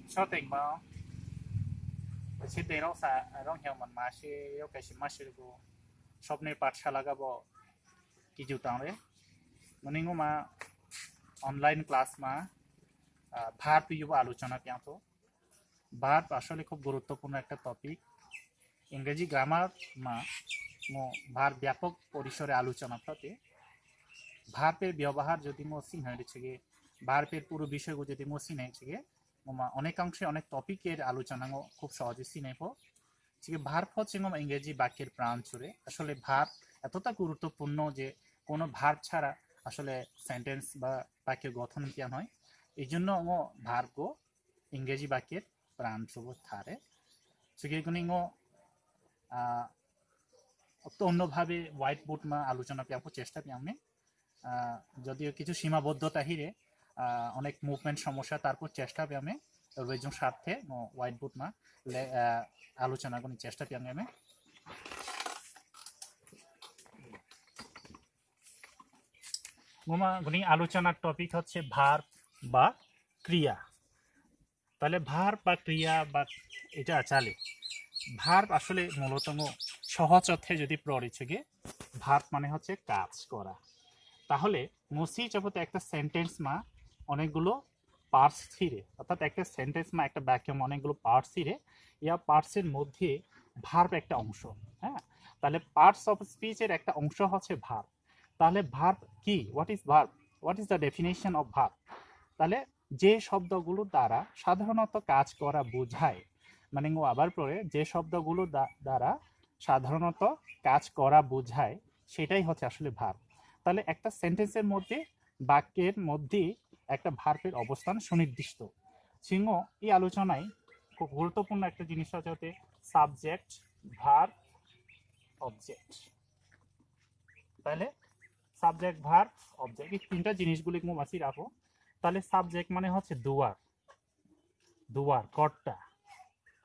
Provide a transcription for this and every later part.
sau tình mà Siti nó sa rong hiang man ma shi yo ka shi ma shi go shop ne pathshala ga bo ki jutang re maningo ma online class ma ভার প্রিয় আলোচনা পেঁয়াত ভার আসলে খুব গুরুত্বপূর্ণ একটা topic ইংরেজি grammar মা ভার ব্যাপক পরিসরে আলোচনা পাতে ভার্বের ব্যবহার যদি মো সিনহাইছে গে ভার্বের পুরো বিষয়গুলো যদি মো সিনহাইছে গে মা অনেকাংশে অনেক টপিকের আলোচনা খুব সহজে সিনাইব ঠিক ভার্ব হচ্ছে ইংরেজি বাক্যের প্রাণ চুরে আসলে ভার্ব এতটা গুরুত্বপূর্ণ যে কোনো ভার্ব ছাড়া আসলে সেন্টেন্স বা বাক্যের গঠন কেন হয় এই জন্য ভার্ব ইংরেজি বাক্যের প্রাণ চুব থারে সেগুলি অন্যভাবে হোয়াইট বোর্ড মা আলোচনা পেয়াবো চেষ্টা পেয়ামে যদিও কিছু সীমাবদ্ধতা হিরে অনেক মুভমেন্ট সমস্যা তারপর চেষ্টা পেয়ামে রেজন স্বার্থে হোয়াইট বোর্ড মা আলোচনা করি চেষ্টা পেয়ামে আলোচনার টপিক হচ্ছে ভার্ব বা ক্রিয়া তাহলে ভার্ব বা ক্রিয়া বা এটা চালে ভার্ব আসলে মূলত সহজ অর্থে যদি পড়েছে গে ভার্ব মানে হচ্ছে কাজ করা তাহলে মসি জগতে একটা সেন্টেন্স মা অনেকগুলো পার্টস ছিঁড়ে অর্থাৎ একটা সেন্টেন্স মা একটা বাক্য অনেকগুলো পার্টস ছিঁড়ে ইয়া পার্টসের মধ্যে ভার্ব একটা অংশ হ্যাঁ তাহলে পার্টস অফ স্পিচের একটা অংশ হচ্ছে ভার্ব তাহলে ভার্ব কি what is the definition of verb তাহলে যে শব্দগুলো দ্বারা সাধারণত কাজ করা বোঝায় মানে আবার পরে যে শব্দগুলো দ্বারা সাধারণত কাজ করা বোঝায় সেটাই হচ্ছে আসলে ভার্ব তাহলে একটা সেন্টেন্সের মধ্যে বাক্যের মধ্যে একটা ভার্বের অবস্থান সুনির্দিষ্ট সিংহ এই আলোচনায় খুব গুরুত্বপূর্ণ একটা জিনিস হচ্ছে সাবজেক্ট ভার্ব অবজেক্ট তাহলে সাবজেক্ট ভার্ব অবজেক্ট এই তিনটা জিনিসগুলি মাসি রাখো তাহলে সাবজেক্ট মানে হচ্ছে দুয়ার কর্তা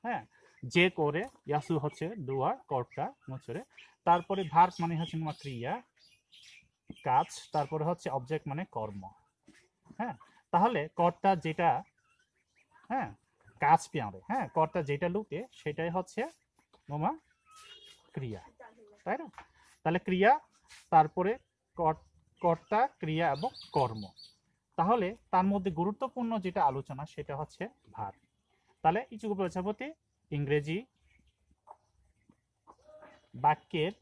হ্যাঁ যে করে ইয়াসু হচ্ছে দুয়ার কর্তা মুছরে তারপরে ভার্ব মানে হচ্ছে ক্রিয়া কাজ তারপরে হচ্ছে অবজেক্ট মানে কর্ম হ্যাঁ তাহলে কর্তা যেটা হ্যাঁ কাজ পেয়ারে হ্যাঁ কর্তা যেটা লুকে সেটাই হচ্ছে ক্রিয়া তাই না তাহলে ক্রিয়া তারপরে কর্তা ক্রিয়া এবং কর্ম তাহলে তার মধ্যে গুরুত্বপূর্ণ যেটা আলোচনা সেটা হচ্ছে ভার্ব তাহলে ইচুকু প্রজাপতি ইংরেজি বাক্যের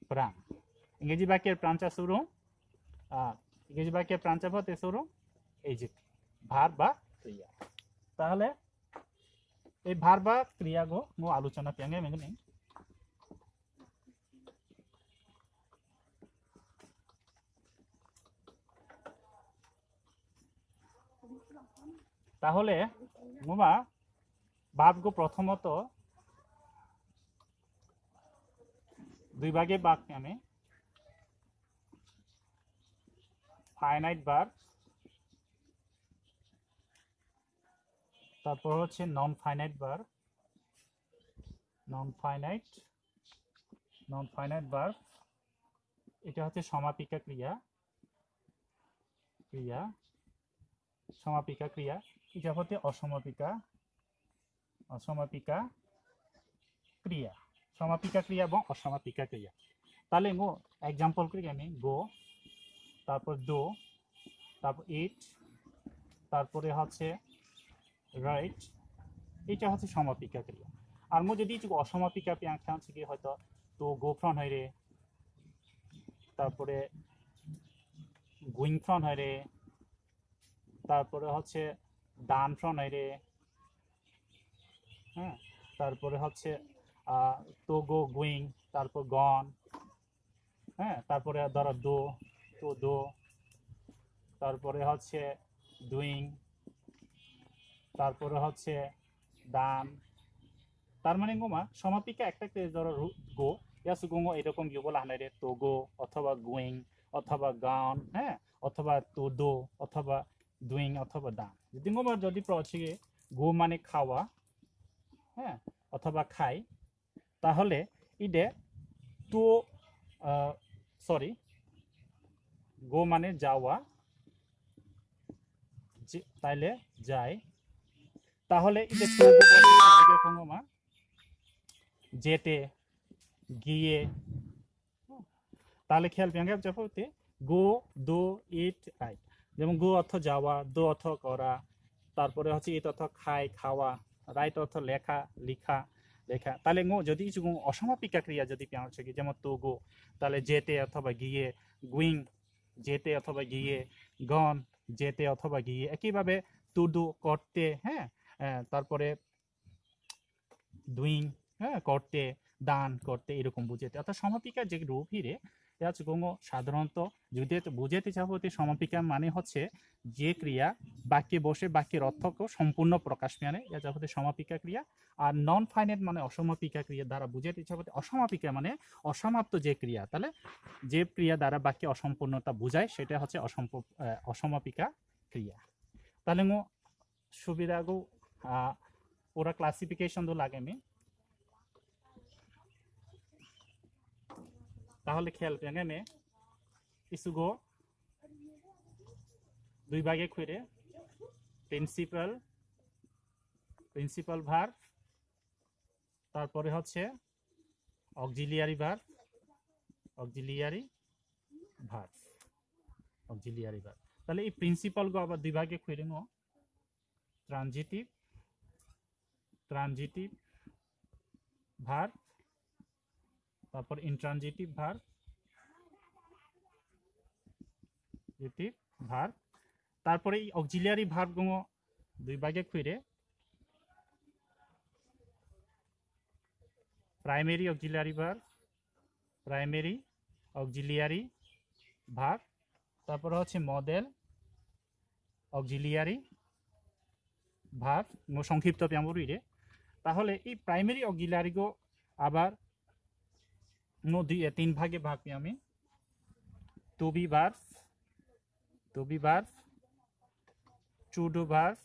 প্রাণ ইংরেজি বাক্যের প্রাণচা শুরু ইংরেজি বাক্যের প্রাণচা পথে শুরু এই যে ভার্ব বা ক্রিয়া তাহলে এই ভার্ব বা ক্রিয়া গো মো আলোচনা পেঙ্গে মেঙ্গে তাহলে মোমা ভার্ব গো প্রথমত দুই ভাগে ভাগ আমি ফাইনাইট ভার্ব তারপর হচ্ছে নন ফাইনাইট ভার্ব এটা হচ্ছে সমাপিকা ক্রিয়া এটা হচ্ছে অসমাপিকা ক্রিয়া সমাপিকা ক্রিয়া এবং অসমাপিকা ক্রিয়া তাহলে এক্সাম্পল করি আমি গো তারপর ডো তারপর ইট তারপরে হচ্ছে রাইট এটা হচ্ছে সমাপিকা ক্রিয়া আর যদি অসমাপিকা পেঁয়াখা হচ্ছে কি হয়তো তো গো ফ্রন হয় রে তারপরে গুইং ফ্রন হয় রে তারপরে হচ্ছে ডান ফ্রন হয় রে হ্যাঁ তারপরে হচ্ছে তো গো গুইং তারপর গন হ্যাঁ তারপরে ধরো দো তারপরে হচ্ছে ডুইং তারপরে হচ্ছে ডান তার মানে সমাপিকা একটা ধরো গো ইয়াসু গো এরকম ইউ বলা হানাই রে তো গো অথবা গুইং অথবা গান হ্যাঁ অথবা তো দো অথবা ডুইং অথবা ডান যদি হচ্ছে গো মানে খাওয়া হ্যাঁ অথবা খাই তাহলে ইডে তো সরি, গো মানে যাওয়া, তাইলে যায়। তাহলে এটা মা যেতে, গিয়ে, তাহলে খেয়াল ব্যাঙ্গে যাতে গো, দো, ইট, আই। যেমন গো অর্থ যাওয়া, দো অর্থ করা, তারপরে হচ্ছে ইট অর্থ খায়, খাওয়া, রাইট অর্থ লেখা, লিখা, লেখা। তাহলে যদি অসমাপিকা ক্রিয়া যদি পেয়ে হচ্ছে কি, যেমন তো গো, তাহলে যেতে অথবা গিয়ে, গুইং যেতে অথবা গিয়ে, গন যেতে অথবা গিয়ে। একইভাবে টু ডু করতে, হ্যাঁ, তারপরে ডুইং, হ্যাঁ, করতে, দান করতে, এরকম বুঝাতে। অর্থাৎ সমাপিকা যে রূপ হিরে হচ্ছে সাধারণত যদি বুঝাতে চাবো, সমাপিকা মানে হচ্ছে যে ক্রিয়া বাক্যে বসে বাক্যের অর্থকে সম্পূর্ণ প্রকাশ মানে যাবতে সমাপিকা ক্রিয়া। আর নন ফাইনাইট মানে অসমাপিকা ক্রিয়া দ্বারা বুঝাতে চাবতে অসমাপিকা মানে অসমাপ্ত যে ক্রিয়া, তাহলে যে ক্রিয়া দ্বারা বাক্যে অসম্পূর্ণতা বুঝায় সেটা হচ্ছে অসমাপিকা ক্রিয়া। তাহলে সুবিধাগু पूरा क्लासिफिकेशन दो लागे में তাহলে খেয়াল পেঙ্গে মে ইসুগো দুই ভাগে খুঁড়ে প্রিন্সিপাল, প্রিন্সিপাল ভার্ব, তারপরে হচ্ছে auxiliary verb, auxiliary verb, auxiliary verb. তাহলে এই প্রিন্সিপাল গো আবার দুই ভাগে খুঁড়ে নো ট্রানজিটিভ, ট্রানজিটিভ ভার্ব, তারপর ইনট্রানজিটিভ ভার্ব, জিটিভ ভার্ব। তারপরে এই অক্সিলিয়ারি ভার্ব গুলো দুই ভাগে খুঁড়ে primary auxiliary verb, primary auxiliary verb, তারপরে হচ্ছে মডেল অক্সিলিয়ারি ভার্ব সংক্ষিপ্ত পেমরিরে। তাহলে এই প্রাইমারি অক্সিলিয়ারি গো আবার তিন ভাগে ভাগ পেয়ে আমি to be verb, to be verb, to do verb,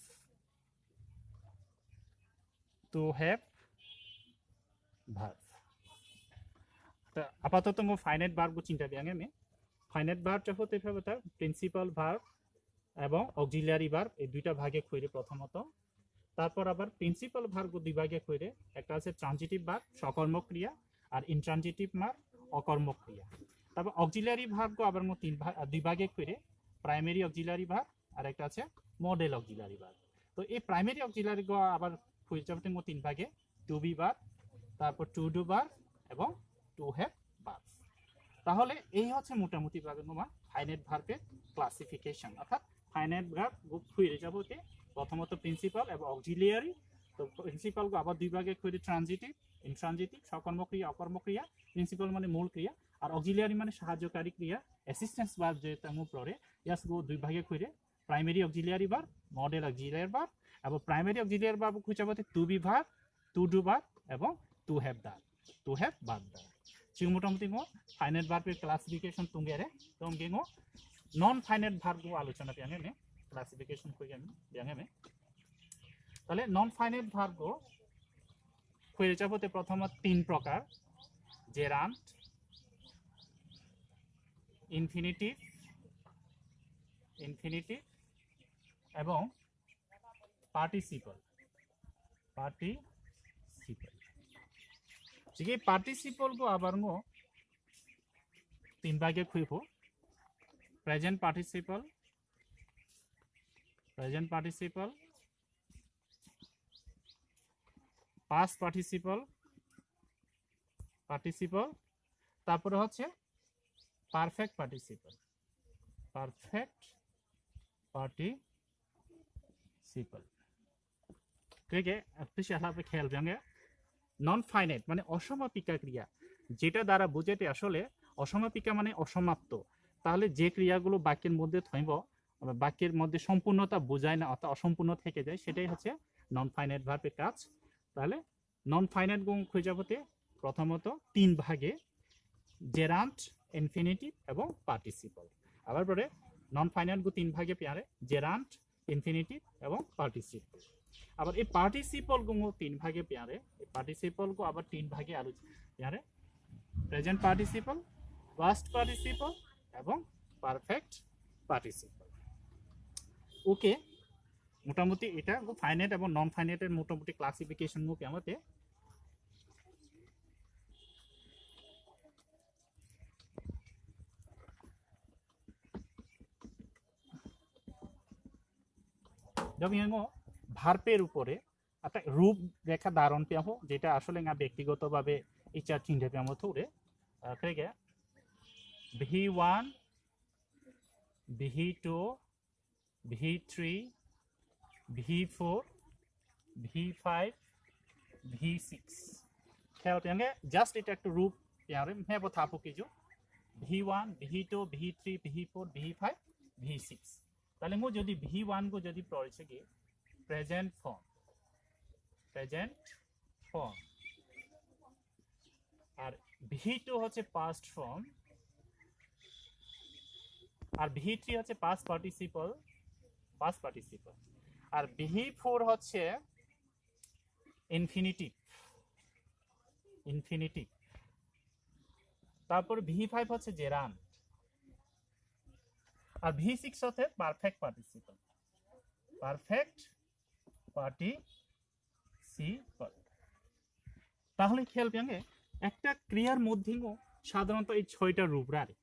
to have verb. আপাতত ফাইনাইট ভার্ব को চিন্তা দিয়াঙ্গে আমি ফাইনাইট ভার্ব যা হতে হবে তার প্রিন্সিপাল ভার্ব এবং অক্সিলিয়ারি ভার্ব এই দুইটা ভাগে খুঁড়ে প্রথমত। তারপর আবার প্রিন্সিপাল ভার্ব দুই ভাগে খুঁড়ে, একটা আছে ট্রানজিটিভ ভার্ব সকর্মক ক্রিয়া আর ইনট্রানজিটিভ ভার্ব অকর্মক ক্রিয়া। তারপর অক্সিলিয়ারি ভার্ব আবার দুই ভাগে খুঁড়ে প্রাইমারি অক্সিলিয়ারি ভার্ব আর একটা আছে মডেল অক্সিলিয়ারি ভার্ব। তো এই প্রাইমারি অক্সিলিয়ারি আবার খুঁজে যাবে তিন ভাগে টু বি ভার্ব, তারপর টু ডু ভার্ব এবং টু হ্যাভ ভার্ব। তাহলে এই হচ্ছে মোটামুটি ভাবে তোমার ফাইনাইট ভার্বের ক্লাসিফিকেশন। অর্থাৎ ফাইনাইট ভার্ব খুঁজে যাবো প্রথমত প্রিন্সিপাল এবং অক্সিলিয়ারি। তো প্রিন্সিপাল আবার দুই ভাগে খুঁজে ট্রানজিটিভ, ইনট্রানজিটিভ, সকর্মক্রিয়া, অকর্মক্রিয়া। প্রিন্সিপাল মানে মূল ক্রিয়া আর অক্সিলিয়ারি মানে সাহায্যকারী ক্রিয়া, অ্যাসিস্ট্যান্স ভার্ব যেটা পড়ে ইয়াস দুই ভাগে খুঁজে primary auxiliary verb, modal auxiliary verb. এবং প্রাইমারি অক্সিলিয়ারি ভার্ব খুঁজে যাবো to be verb, to do verb এবং to have verb, to have verb দ্বারা। 지금 মোটামুটি ফাইনাইট ভার্বের ক্লাসিফিকেশন তুঙ্গেরে তোমাকে নন ফাইনাইট ভার্ব আলোচনা পেয়ে ক্লাসিফিকেশন খুঁজে আমি পেয়ে। তাহলে নন ফাইনাইট ভার্ব খুঁজে যাবতে প্রথমত তিন প্রকার, জেরান্ট, ইনফিনিটিভ, ইনফিনিটিভ এবং পার্টিসিপল, পার্টিসিপল। ঠিক এই পার্টিসিপল को আবার তিন ভাগে খুঁজব, present participle, present participle, past participle, participle, তারপরে হচ্ছে পারফেক্ট পার্টিসিপল, পারফেক্ট পার্টিসিপল। ঠিক আছে, একটু সেভাবে খেয়াল ভাঙে নন ফাইনাইট মানে অসমাপিকা ক্রিয়া, যেটা দ্বারা বুঝাতে আসলে অসমাপিকা মানে অসমাপ্ত। তাহলে যে ক্রিয়াগুলো বাক্যের মধ্যে থাকব, বাক্যের মধ্যে সম্পূর্ণতা বোঝায় না অর্থাৎ অসম্পূর্ণ থেকে যায়, সেটাই হচ্ছে নন ফাইনাইট ভার্বের কাজ। তাহলে নন ফাইনাইট গুণ খুঁজে যাবতে প্রথমত তিন ভাগে, জেরান্ট, ইনফিনিটিভ এবং পার্টিসিপল। আবার পরে নন ফাইনাইট গু তিন ভাগে পেয়ারে, জেরান্ট, ইনফিনিটিভ এবং পার্টিসিপল। আবার এই পার্টিসিপল গু তিন ভাগে পেয়ারে, এই পার্টিসিপল গু আবার তিন ভাগে আলো পেয়ারে, প্রেজেন্ট পার্টিসিপল, পাস্ট পার্টিসিপল এবং পারফেক্ট পার্টিসিপল। ওকে, মোটামুটি এটা ফাইনাইট এবং নন ফাইনাইটের মোটামুটি ক্লাসিফিকেশন মুখ আমাদের যেমন ভার্পের উপরে একটা রূপ রেখা ধারণ পেয়ামো যেটা আসলে ব্যক্তিগতভাবে ইচ্ছা চিন্তা পেয়ামো থুরে 그러게 V1 V2 V3 V4 V5 V6 খেয়াল পেয়াঙ্গে জাস্ট এটা একটু রূপ পেয়ারে মেবো থাপো কিছু V1 V2 V3 V4 V5 V6 তাহলে মু যদি V1 को যদি পড়ছে কি প্রেজেন্ট ফর্ম আর V2 হচ্ছে পাস্ট ফর্ম আর V3 হচ্ছে পাস্ট পার্টিসিপল আর V4 হচ্ছে ইনফিনিটিভ তারপর V5 হচ্ছে জেরান্ড আর V6 হচ্ছে পারফেক্ট পার্টিসিপল তাহলে খেয়াল পেঙ্গে একটা ক্রিয়ার মধ্যেও সাধারণত এই 6টা রূপ রাখে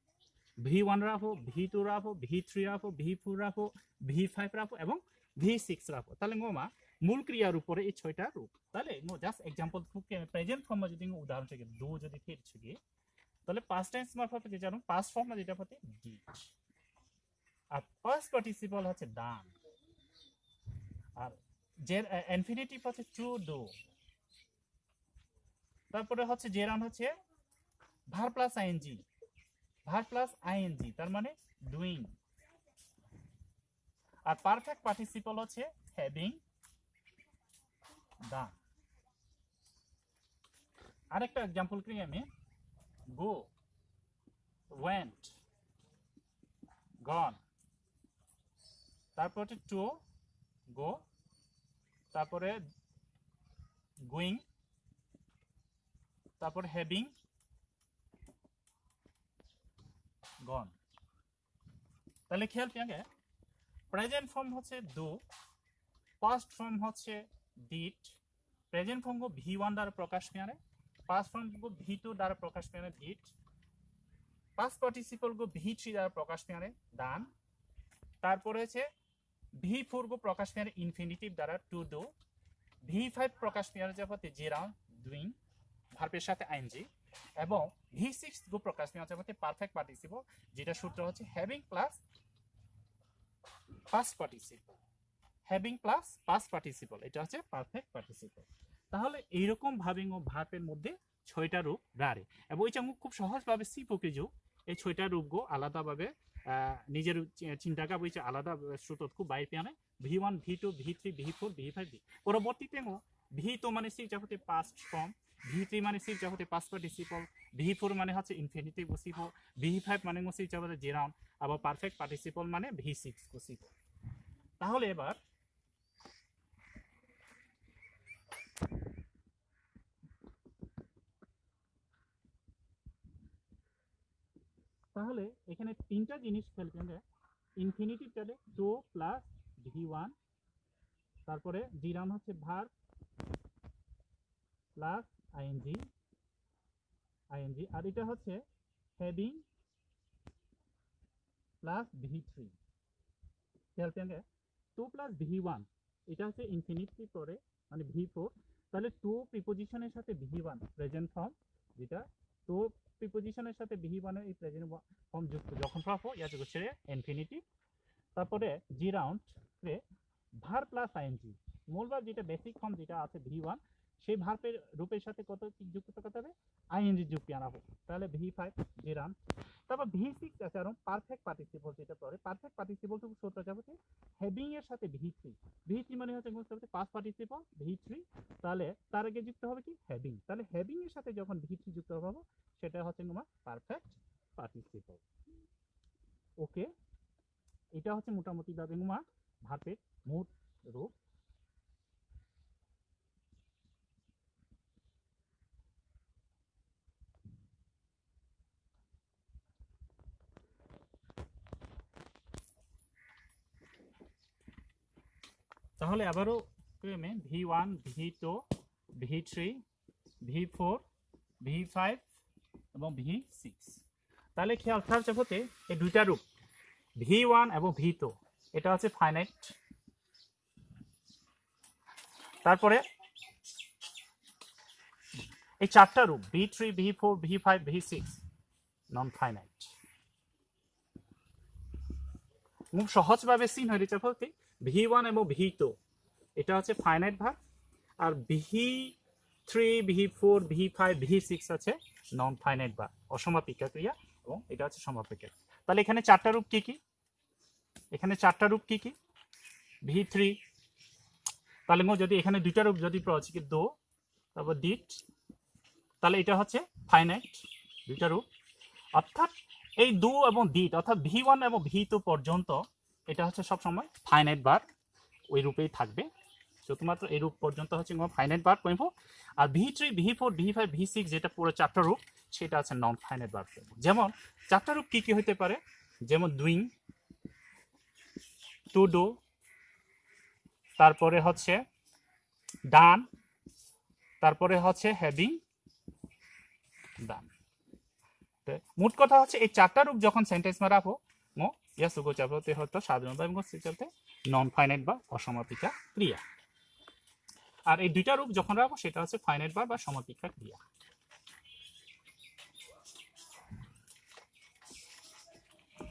V1 রাখো V2 রাখো V3 রাখো V4 রাখো V5 রাখো এবং V6 রাখো তাহলে গোমা মূল ক্রিয়ার উপরে এই 6টা রূপ তাহলে জাস্ট এক্সাম্পল প্রেজেন্ট ফর্ম যদি উদাহরণ থেকে দু যদি ফিরছে কি তাহলে পাস্ট টেন্স মারফতে যে জানো পাস্ট ফর্ম না যেটা হচ্ছে ডিড আর পাস্ট পার্টিসিপল হচ্ছে ডান আর যে ইনফিনিটিভ হচ্ছে টু ডু তারপরে হচ্ছে জেরান হচ্ছে ভার প্লাস আইএনজি তার মানে ডুইং আর পারফেক্ট পার্টিসিপল হচ্ছে হ্যাভিং ডান আরেকটা एग्जांपल করি আমি গো ওয়েন্ট গন তারপরে টু গো তারপরে গোয়িং তারপরে হ্যাভিং গন তাহলে খেয়াল পেয়ে প্রেজেন্ট ফর্ম হচ্ছে ডু পাস্ট ফর্ম হচ্ছে ডিড প্রেজেন্ট ফর্ম को V1 দ্বারা প্রকাশ পেয়ে पास्ट फॉर्म को V2 द्वारा प्रकाश में डिड पास्ट पार्टिसिपल को V3 द्वारा प्रकाश में डान तारপরে আছে V4 को प्रकाश में ইনফিনিটিভ দ্বারা টু ডু V5 प्रकाश में যাবে জেরান ডুইং ভার্বের সাথে আইএনজি এবং V6 को प्रकाश में যাবে পারফেক্ট পার্টিসিপল যেটা সূত্র হচ্ছে হ্যাভিং প্লাস পাস্ট পার্টিসিপল এটা হচ্ছে পারফেক্ট পার্টিসিপল তাহলে এইরকম ভাবে ভার্বের মধ্যে 6টা রূপ রারে এবং ওইটা খুব সহজভাবে সি পকিজু এই 6টা রূপগো আলাদাভাবে নিজের চিন্তাকা বইছে আলাদা স্রোতত খুব বাইরে পেয়ানে V1 V2 V3 V4 V5 পরবর্তীতে V2 মানে সি যাহতে পাস্ট ফর্ম V3 মানে সি যাহতে পাস্ট পার্টিসিপল V4 মানে হচ্ছে ইনফিনিটিভ বসিব V5 মানে সি যাহতে জেরাউন আবার পারফেক্ট পার্টিসিপল মানে V6 বসিব তাহলে এবার তাহলে এখানে তিনটা জিনিস খেলতে হবে ইনফিনিটিভ তাহলে টু প্লাস V1 তারপরে জিরান হচ্ছে ভার্ব প্লাস আইএনজি আর এটা হচ্ছে হ্যাভিং প্লাস V3 খেলতে হবে টু প্লাস V1 এটা হচ্ছে ইনফিনিটিভ পরে মানে V4 তাহলে টু প্রিপোজিশনের সাথে V1 প্রেজেন্ট ফর্ম যেটা টু প্রিপোজিশনের সাথে V1 এই প্রেজেন্ট ফর্ম যুক্ত যখন পাবো ইয়া যুক্ত ছেড়ে ইনফিনিটিভ তারপরে জি রাউন্ড রে ভার প্লাস আইএনজি মূল ভার্ব যেটা বেসিক ফর্ম যেটা আছে V1 সেই ভার্বের রূপের সাথে কত যুক্ত করতে হবে আইএনজি যুক্ত আনাবো তাহলে V5 জি রাউন্ড তারপর V6 আছে আর পারফেক্ট পার্টিসিপল যেটা পরে পারফেক্ট পার্টিসিপল তো সূত্র যাবে হ্যাভিং এর সাথে V3 মানে হচ্ছে পাস্ট পার্টিসিপল V3 তাহলে তার আগে যুক্ত হবে কি হ্যাভিং তাহলে হ্যাভিং এর সাথে যখন V3 যুক্ত হবে সেটা হচ্ছে তোমার পারফেক্ট পার্টিসিপল ওকে এটা হচ্ছে মোটামুটি ভাবে তোমার ভার্বের মোট রূপ তাহলে আবারও ক্রমে V1 V2 V3 V4 V5 এবং V6। তাহলে খেয়াল চাপতে এই দুইটা রূপ V1 এবং V2 এটা হচ্ছে ফাইনাইট। তারপরে এই চারটা রূপ V3 V4 V5 V6 non finite. খুব সহজভাবে সিন হয়ে যাচ্ছে বলতে V1 এবং V2 এটা হচ্ছে ফাইনাইট ভার্ব, আর V3 V4 V5 V6 আছে নন ফাইনাইট ভার্ব, অসমাপিকা ক্রিয়া, এবং এটা হচ্ছে সমাপিকা। তাহলে এখানে চারটা রূপ কি কি? এখানে চারটা রূপ কি কি? V3, তাহলে যদি এখানে দুইটা রূপ যদি প্রয়োগ কি দো, তারপর ডিট, তাহলে এটা হচ্ছে ফাইনাইট দুইটা রূপ। অর্থাৎ এই দো এবং ডিট অর্থাৎ V1 এবং V2 পর্যন্ত এটা হচ্ছে সবসময় ফাইনাইট ভার্ব, ওই রূপেই থাকবে। শুধুমাত্র এই রূপ পর্যন্ত হচ্ছে ফাইনাইট ভার্ব কইব। আর V3 V4 V5 V6 যেটা পুরো চারটা রূপ সেটা আছে নন ফাইনাইট ভার্ব। যেমন চারটা রূপ কি কি হতে পারে? যেমন ডুইং, টু ডু, তারপরে হচ্ছে ডান, তারপরে হচ্ছে হ্যাভিং ডান। মোট কথা হচ্ছে এই চারটা রূপ যখন সেন্টেন্স में রাখো মো या सुगो চাপতে হতো সাধারণ ভাবে চলতে নন ফাইনাইট বা অসমাপিকা ক্রিয়া। আর এই দুইটা রূপ যখন রাখো সেটা হচ্ছে ফাইনাইট বা সমাপিকা ক্রিয়া।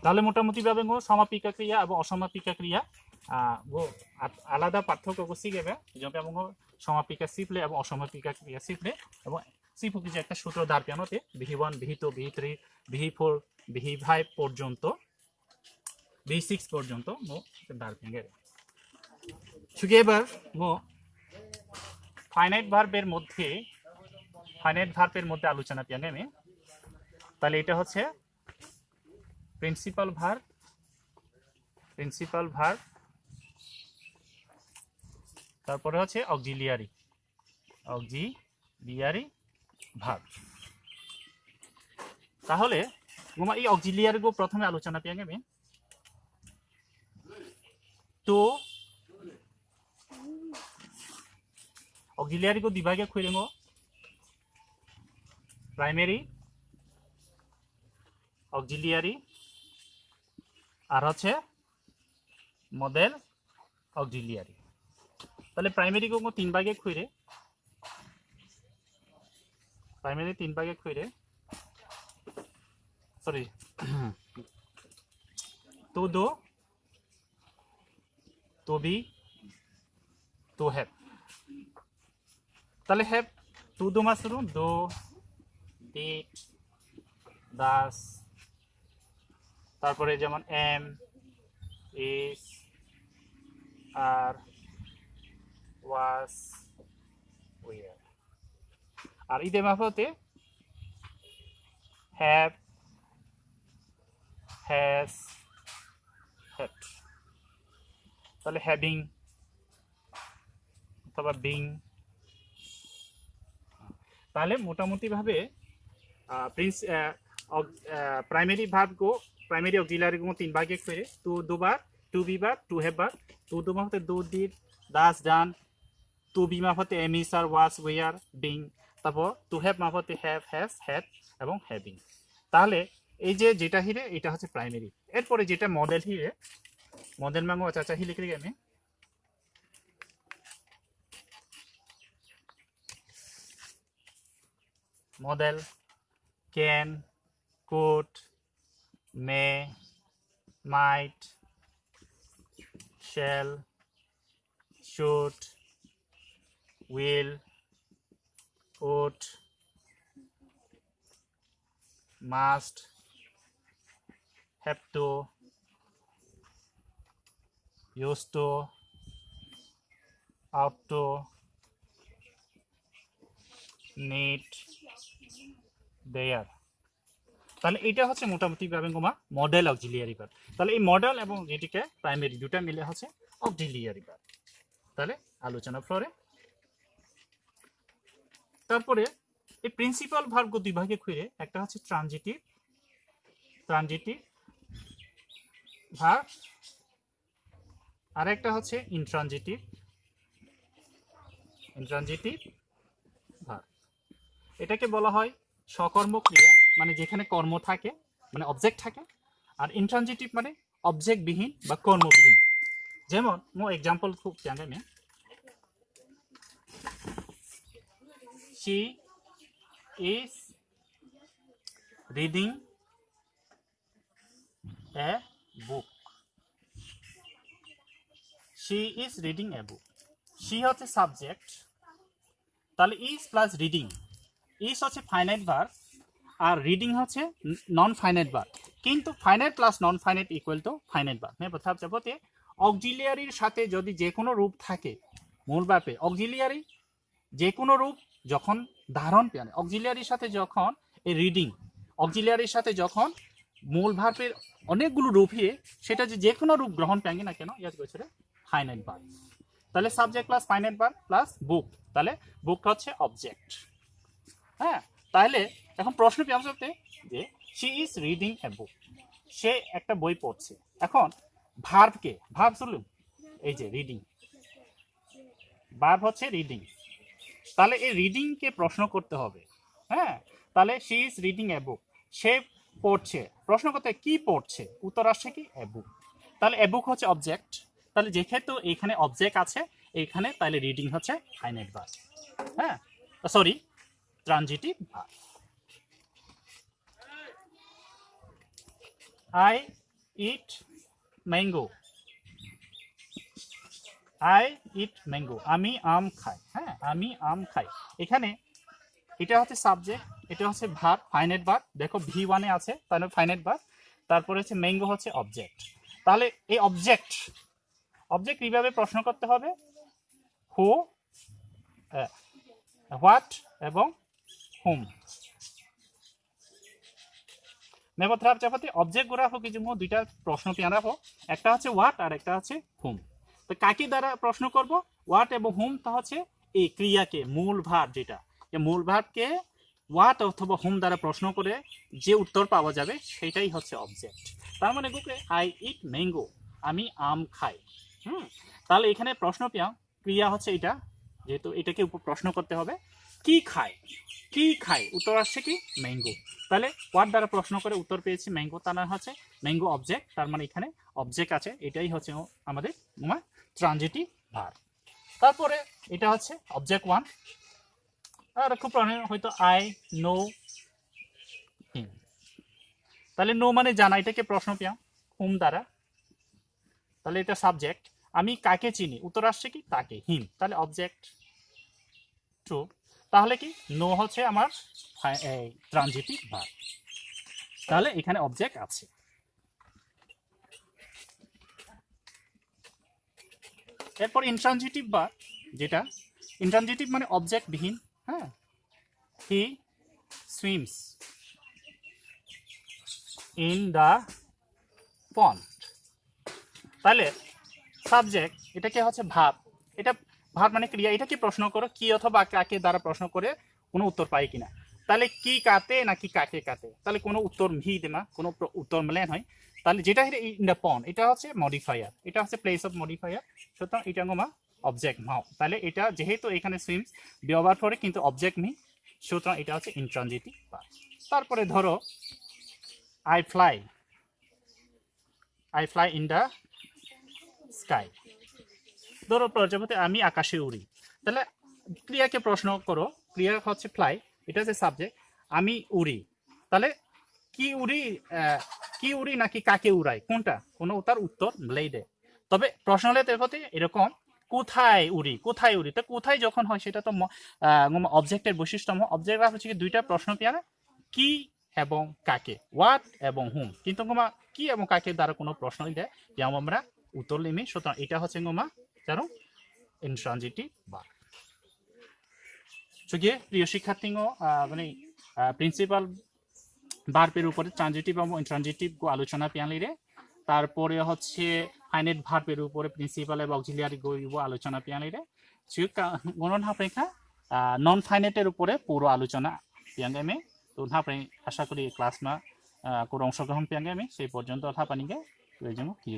তাহলে মোটামুটি ভাবে সমাপিকা ক্রিয়া এবং অসমাপিকা ক্রিয়া আলাদা পার্থক্য শিখেবে যেমন এবং সমাপিকা শিখলে এবং অসমাপিকা ক্রিয়া শিখলে, এবং শিখুক যে একটা সূত্র দাঁড় পিয়ানোতে V1 V2 V3 V4 V5 পর্যন্ত V6 পর্যন্ত দাঁড় ভেঙে শুধু এবার ফাইনাইট ভার্বের মধ্যে আলোচনা পিয়াঙ্গে আমি। তাহলে এটা হচ্ছে প্রিন্সিপাল ভার্ব, তারপরে হচ্ছে অক্সিলিয়ারি ভার্ব। তাহলে এই অক্সিলিয়ারি গো প্রথমে আলোচনা পিয়াঙ্গে আমি। তো অক্সিলিয়ারি গো বিভাগে খুঁড়েঙ্গো প্রাইমারি অক্সিলিয়ারি আর হচ্ছে মডেল অক্সিলিয়ারি। তাহলে প্রাইমারি গো তিন ভাগে খুঁড়ে সরি তো দো, তো বি, তো হ্যাভ। তাহলে হ্যাভ তো দো মাসরুম দো, ডিড, দাস, তারপরে যেমন am, is, are, was, were. আর ইদে মাফতে হ্যাভ, হ্যাজ, হ্যাড। তাহলে হ্যাভিং অথবা বিং। তাহলে মোটামুটি ভাবে প্রাইমারি অক্সিলারি को तीन भागे করে টু দুবার, টু বি বার, টু হ্যাভ বার। টু দো মাফতে do, did, does, done. To be মাফতে am, is, are, was, were, being. তারপর টু হ্যাভ মাফতে হ্যাভ, হ্যাজ, হ্যাড এবং হ্যাভিং। তাহলে এই যে যেটা হিরে এটা হচ্ছে প্রাইমারি। এরপরে যেটা মডেল হিরে, মডেল মাঙ্গো চাচা হি লিখে আমি। Model can, could, may, might, shall, should, will, would, must, have to, used to, ought to, need, there। তাহলে এটা হচ্ছে মোটামুটি ভাবে মডেল অক্সিলিয়ারি ভার্ব। তাহলে এই মডেল এবং যেটিকে প্রাইমারি দুটা মিলে হচ্ছে অক্সিলিয়ারি ভার্ব। তাহলে আলোচনা ফ্লোরে তারপরে এই প্রিন্সিপাল ভার্ব দুই ভাগে খুঁড়ে একটা হচ্ছে ট্রানজিটিভ ভার্ব, আর একটা হচ্ছে ইনট্রানজিটিভ ইন্ট্রানজিটিভ ভার্ব। এটাকে বলা হয় সকর্ম ক্রিয়া, মানে যেখানে কর্ম থাকে, মানে অবজেক্ট থাকে। আর ইন্ট্রানজিটিভ মানে অবজেক্টবিহীন বা কর্মবিহীন। যেমন মো এক্সাম্পল খুব জানেন, she is reading a book. she is reading a book. she হচ্ছে সাবজেক্ট, তাহলে ইজ প্লাস রিডিং। ইজ হচ্ছে ফাইনাইট ভার্ব আর রিডিং হচ্ছে নন ফাইনাইট ভার্ব। কিন্তু finite plus non finite equal to finite verb. मैं बता চাবতে অক্সিলিয়ারির সাথে যদি যে কোনো রূপ থাকে মূল ভার্বে, অক্সিলিয়ারি যে কোনো রূপ যখন ধারণ পেয়ে, অক্সিলিয়ারির সাথে যখন এই রিডিং, অক্সিলিয়ারির সাথে যখন মূল ভার্বের অনেকগুলো রূপ হয়ে সেটা যে কোনো রূপ গ্রহণ পেয়ে না কেন, ইয়াদ করছে ফাইনাইট ভার্ব। তাহলে subject plus finite verb plus book, তাহলে বুক হচ্ছে অবজেক্ট। হ্যাঁ, তাহলে এখন প্রশ্ন পেয়ে আসতে যে শি ইজ রিডিং এ বুক, সে একটা বই পড়ছে। এখন ভার্বকে, ভার্ব শুনলুম এই যে রিডিং, ভার্ব হচ্ছে রিডিং, তাহলে এই রিডিংকে প্রশ্ন করতে হবে। হ্যাঁ, তাহলে শি ইজ রিডিং এ বুক, সে পড়ছে। প্রশ্ন করতে কি পড়ছে, উত্তর আসছে কি এ বুক। তাহলে এ বুক হচ্ছে অবজেক্ট, তাহলে যেহেতু এখানে অবজেক্ট আছে এখানে, তাহলে রিডিং হচ্ছে ফাইনাইট ভার্ব। হ্যাঁ, sorry transitive verb. I eat mango. I eat mango. আমি আম খাই। হ্যাঁ, আমি আম খাই। এখানে এটা হচ্ছে সাবজেক্ট, এটা হচ্ছে ভার্ব, ফাইনাইট ভার্ব। দেখো V1 এ আছে, তাহলে ফাইনাইট ভার্ব। তারপরে হচ্ছে ম্যাঙ্গো হচ্ছে অবজেক্ট। তাহলে এই অবজেক্ট কিভাবে প্রশ্ন করতে হবে, হু, হোয়াট এবং হুম। নেবথ্রাপ চাপাতে অবজেক্ট গুলা হোক কিছু দুইটা প্রশ্ন পেয়ারা হোক, একটা হচ্ছে হোয়াট আর একটা হচ্ছে হুম। তো কাকে দ্বারা প্রশ্ন করব, হোয়াট এবং হুম, তা হচ্ছে এই ক্রিয়াকে, মূল ভার্ব যেটা, এই মূল ভার্বকে হোয়াট অথবা হুম দ্বারা প্রশ্ন করে যে উত্তর পাওয়া যাবে সেটাই হচ্ছে অবজেক্ট। তার মানে গুকে আই ইট ম্যাঙ্গো, আমি আম খাই। তাহলে এখানে প্রশ্ন পেয়াম ক্রিয়া হচ্ছে এটা, যেহেতু এটাকে প্রশ্ন করতে হবে কি খায়, কি খায়, উত্তর আসছে কি ম্যাঙ্গো। তাহলে হোয়াট দ্বারা প্রশ্ন করে উত্তর পেয়েছি ম্যাঙ্গো, তার মানে হচ্ছে ম্যাঙ্গো অবজেক্ট, তার মানে এখানে অবজেক্ট আছে, এটাই হচ্ছে আমাদের ট্রানজিটিভ ভার্ব। তারপরে এটা হচ্ছে অবজেক্ট 1, আর খুব হয়তো আই নো হিম, তাহলে নো মানে জানা, এটাকে প্রশ্ন পেয়াম হুম দ্বারা, তাহলে এটা সাবজেক্ট। আমি কাকে চিনি, উত্তর আসছে কি তাকে, হিম, তাহলে অবজেক্ট ট্রু। তাহলে কি নো হচ্ছে আমার ট্রানজিটিভ ভার্ব, তাহলে এখানে অবজেক্ট আছে। এরপর ইন্ট্রানজিটিভ ভার্ব, যেটা ইন্ট্রানজিটিভ মানে অবজেক্ট বিহীন। হ্যাঁ, হি সুইমস ইন দ্য পন্ড, তাহলে সাবজেক্ট, এটাকে হচ্ছে ভার্ব, এটা ভার্ব মানে ক্রিয়া, এটাকে প্রশ্ন করো কি অথবা কাকে দ্বারা প্রশ্ন করে কোনো উত্তর পাই কিনা। তাহলে কি কাতে নাকি কাকে কাতে, তাহলে কোনো উত্তর ভি দেমা, কোনো উত্তর মেলেন হয়। তাহলে যেটা ইন দ্য পন্ড, এটা হচ্ছে মডিফায়ার, এটা হচ্ছে প্লেস অফ মডিফায়ার, সুতরাং এটা গোমা অবজেক্ট মাও। তাহলে এটা যেহেতু এখানে সুইমস ব্যবহার করে কিন্তু অবজেক্ট মি, সুতরাং এটা হচ্ছে ইন্ট্রানজিটিভ ভার্ব। তারপরে ধরো I fly in the sky, ধরো প্রজাপতি আমি আকাশে উড়ি। তাহলে ক্রিয়াকে প্রশ্ন করো, ক্রিয়া হচ্ছে ফ্লাই, এটা হচ্ছে সাবজেক্ট, আমি উড়ি। তাহলে কি উড়ি নাকি কাকে উড়াই, কোনটা, কোনো তার উত্তর মিলেই দেয়। তবে প্রশ্ন হলে এরকম কোথায় উড়ি, তো কোথায় যখন হয় সেটা তো অবজেক্টের বৈশিষ্ট্য। অবজেক্ট হচ্ছে কি দুইটা প্রশ্ন পেয়ারা, কি এবং কাকে, হোয়াট এবং হুম, কিন্তু কি এবং কাকে দ্বারা কোনো প্রশ্নই দেয় যেমন আমরা উত্তর লিমি, সুতরাং এটা হচ্ছে যারো ইন্ট্রানজিটিভ ভার্ব। গিয়ে প্রিয় শিক্ষার্থী মানে প্রিন্সিপাল ভার্বের উপরে ট্রানজিটিভ এবং ইন্ট্রানজিটিভ আলোচনা পেয়ালিরে, তারপরে হচ্ছে ফাইনাইট ভার্বের উপরে প্রিন্সিপাল এবং অক্সিলিয়ারি গইব আলোচনা পেয়ালিরে, গণন হাফরেখা নন ফাইনাইটের উপরে পুরো আলোচনা পেয়াঙ্গামে। তো হাফরে আশা করি ক্লাসমা কোনো অংশগ্রহণ পেয়াঙ্গামে, সেই পর্যন্ত হাফানিকে প্রয়োজন কি